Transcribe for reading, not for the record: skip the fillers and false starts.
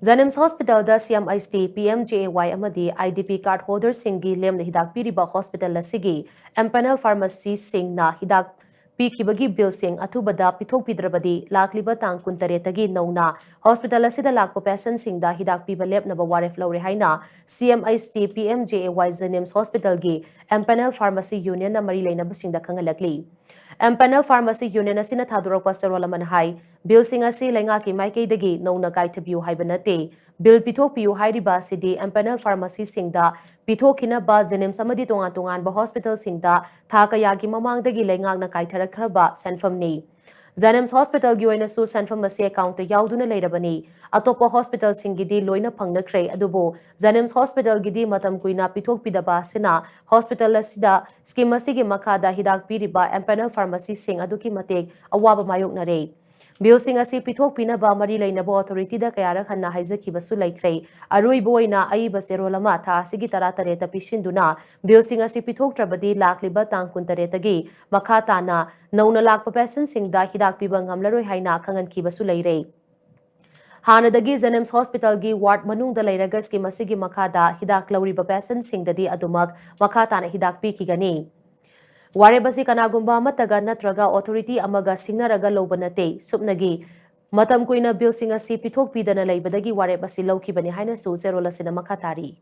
Janims Hospital da CMIST PMJAY amadi IDP card holder singi lemna hidak piriba hospital asigi empanel pharmacy singna hidak pikibagi bill sing athubada pithok pidrabadi lakliba tang kuntaretagi nauna hospital asida lakpa patient singda hidak piba lepnaba waref lawre haina CMIST PMJAY Janims Hospital gi empanel pharmacy union na mari leinaba singda khangalakli empanel pharmacy union asina thadurok pastorol aman hai bill sing asi lenga ki maikei dagi nauna kaithabiu haibanate bill pithok piu hairiba sidi empanel pharmacy singda pithokina ba Janims amadi tongan tongan ba hospital singda tha kayagi mamangdagi lengakna kaitharakhraba senfamni Janims Hospital gi oina su senfam ase account yauduna leirabani atopa hospital singidi loina phangnakre adubo Janims Hospital gidi matam kuina pithok pidaba sina hospital asida scheme asigi makhada hidak piriba empanel pharmacy sing aduki matek awaba mayoknare bill sing asi pithok pinaba mari leinaba authority da kayara khanna haijakhibasu laikre arui boina aiba serolama tha asigi taratare ta pisinduna bill sing asi pithok trabadi lakliba tang kuntare tagi makha tana nauna lakpa patient singda hidak piba ngamlaroi haina khangan khibasu leire Hanadagi Janims Hospital gi ward manungda leiraga scheme asigi makhada hidak lauriba patient singdadi adumak makha tana hidak pikigani Warebasi kanagumba mataga natraga authority amaga singnaraga lobanate supnagi matam kuina bill sing asi pithok pidana leibadagi warebasi lawkhibani haina su zerola sina makhatari